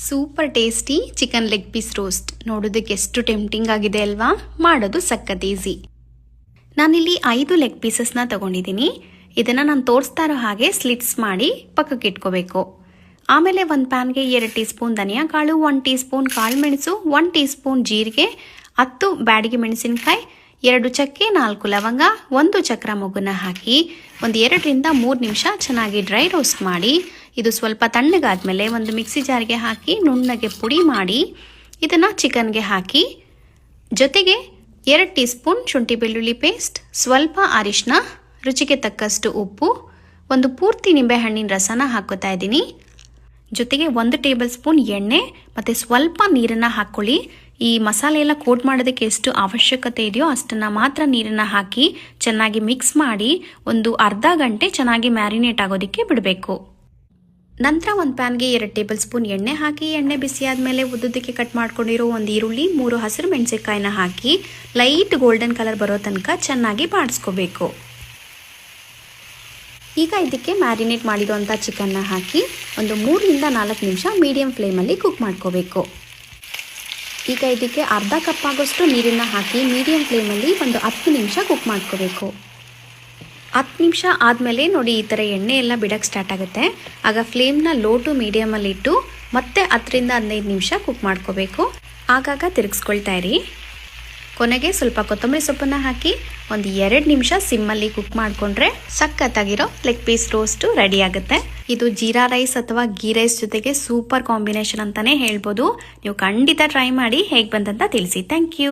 Super tasty chicken leg piece roast ನೋಡೋದಕ್ಕೆ ಎಷ್ಟು tempting ಆಗಿದೆ ಅಲ್ವಾ? ಮಾಡೋದು ಸಖತ್ ಈಸಿ. ನಾನಿಲ್ಲಿ 5 ಲೆಗ್ ಪೀಸಸ್ನ ತಗೊಂಡಿದ್ದೀನಿ. ಇದನ್ನು ನಾನು ತೋರಿಸ್ತಾ ಇರೋ ಹಾಗೆ ಸ್ಲಿಟ್ಸ್ ಮಾಡಿ ಪಕ್ಕಕ್ಕೆ ಇಟ್ಕೋಬೇಕು. ಆಮೇಲೆ ಒಂದು ಪ್ಯಾನ್ಗೆ 2 ಟೀ ಸ್ಪೂನ್ ಧನಿಯಾ ಕಾಳು, 1 ಟೀ ಸ್ಪೂನ್ ಕಾಳು ಮೆಣಸು, 1 ಟೀ ಸ್ಪೂನ್ ಜೀರಿಗೆ, 10 ಬ್ಯಾಡಗಿ ಮೆಣಸಿನಕಾಯಿ, 2 ಚಕ್ಕೆ, 4 ಲವಂಗ, 1 ಚಕ್ರ ಮೊಗ್ಗನ್ನ ಹಾಕಿ ಒಂದು 2 ರಿಂದ 3 ನಿಮಿಷ ಚೆನ್ನಾಗಿ ಡ್ರೈ ರೋಸ್ಟ್ ಮಾಡಿ ಇದು ಸ್ವಲ್ಪ ತಣ್ಣಗಾದ್ಮೇಲೆ ಒಂದು ಮಿಕ್ಸಿ ಜಾರ್ಗೆ ಹಾಕಿ ನುಣ್ಣಗೆ ಪುಡಿ ಮಾಡಿ ಇದನ್ನು ಚಿಕನ್ಗೆ ಹಾಕಿ ಜೊತೆಗೆ 2 ಟೀ ಸ್ಪೂನ್ ಶುಂಠಿ ಬೆಳ್ಳುಳ್ಳಿ ಪೇಸ್ಟ್, ಸ್ವಲ್ಪ ಅರಿಶಿನ, ರುಚಿಗೆ ತಕ್ಕಷ್ಟು ಉಪ್ಪು, ಒಂದು ಪೂರ್ತಿ ನಿಂಬೆಹಣ್ಣಿನ ರಸನ ಹಾಕೋತಾ ಇದ್ದೀನಿ. ಜೊತೆಗೆ 1 ಟೇಬಲ್ ಸ್ಪೂನ್ ಎಣ್ಣೆ ಮತ್ತು ಸ್ವಲ್ಪ ನೀರನ್ನು ಹಾಕ್ಕೊಳ್ಳಿ. ಈ ಮಸಾಲೆ ಎಲ್ಲ ಕೋಟ್ ಮಾಡೋದಕ್ಕೆ ಎಷ್ಟು ಅವಶ್ಯಕತೆ ಇದೆಯೋ ಅಷ್ಟನ್ನು ಮಾತ್ರ ನೀರನ್ನು ಹಾಕಿ ಚೆನ್ನಾಗಿ ಮಿಕ್ಸ್ ಮಾಡಿ ಒಂದು ಅರ್ಧ ಗಂಟೆ ಚೆನ್ನಾಗಿ ಮ್ಯಾರಿನೇಟ್ ಆಗೋದಕ್ಕೆ ಬಿಡಬೇಕು. ನಂತರ ಒಂದು ಪ್ಯಾನ್ಗೆ 2 ಟೇಬಲ್ ಸ್ಪೂನ್ ಎಣ್ಣೆ ಹಾಕಿ ಎಣ್ಣೆ ಬಿಸಿ ಆದಮೇಲೆ ಉದ್ದುದಕ್ಕೆ ಕಟ್ ಮಾಡ್ಕೊಂಡಿರೋ ಒಂದು ಈರುಳ್ಳಿ, 3 ಹಸಿರು ಮೆಣಸಿನಕಾಯಿನ ಹಾಕಿ ಲೈಟ್ ಗೋಲ್ಡನ್ ಕಲರ್ ಬರೋ ತನಕ ಚೆನ್ನಾಗಿ ಬಾಡಿಸ್ಕೋಬೇಕು. ಈಗ ಇದಕ್ಕೆ ಮ್ಯಾರಿನೇಟ್ ಮಾಡಿರೋಂಥ ಚಿಕನ್ನ ಹಾಕಿ ಒಂದು 3 ರಿಂದ 4 ನಿಮಿಷ ಮೀಡಿಯಂ ಫ್ಲೇಮಲ್ಲಿ ಕುಕ್ ಮಾಡ್ಕೋಬೇಕು. ಈಗ ಇದಕ್ಕೆ ಅರ್ಧ ಕಪ್ ಆಗೋಷ್ಟು ನೀರನ್ನು ಹಾಕಿ ಮೀಡಿಯಂ ಫ್ಲೇಮಲ್ಲಿ ಒಂದು 10 ನಿಮಿಷ ಕುಕ್ ಮಾಡ್ಕೋಬೇಕು. 10 ನಿಮಿಷ ಆದಮೇಲೆ ನೋಡಿ ಈ ಥರ ಎಣ್ಣೆ ಎಲ್ಲ ಬಿಡೋಕ್ಕೆ ಸ್ಟಾರ್ಟ್ ಆಗುತ್ತೆ. ಆಗ ಫ್ಲೇಮ್ನ ಲೋ ಟು ಮೀಡಿಯಮಲ್ಲಿ ಇಟ್ಟು ಮತ್ತೆ 10 ರಿಂದ 15 ನಿಮಿಷ ಕುಕ್ ಮಾಡ್ಕೋಬೇಕು. ಆಗಾಗ ತಿರುಗಿಸ್ಕೊಳ್ತಾ ಇರಿ. ಕೊನೆಗೆ ಸ್ವಲ್ಪ ಕೊತ್ತಂಬರಿ ಸೊಪ್ಪನ್ನು ಹಾಕಿ ಒಂದು 2 ನಿಮಿಷ ಸಿಮ್ಮಲ್ಲಿ ಕುಕ್ ಮಾಡಿಕೊಂಡ್ರೆ ಸಖತ್ತಾಗಿರೋ ಲೆಗ್ ಪೀಸ್ ರೋಸ್ಟು ರೆಡಿ ಆಗುತ್ತೆ. ಇದು ಜೀರಾ ರೈಸ್ ಅಥವಾ ಗೀ ರೈಸ್ ಜೊತೆಗೆ ಸೂಪರ್ ಕಾಂಬಿನೇಷನ್ ಅಂತಲೇ ಹೇಳ್ಬೋದು. ನೀವು ಖಂಡಿತ ಟ್ರೈ ಮಾಡಿ ಹೇಗೆ ಬಂದಂತ ತಿಳಿಸಿ. Thank you.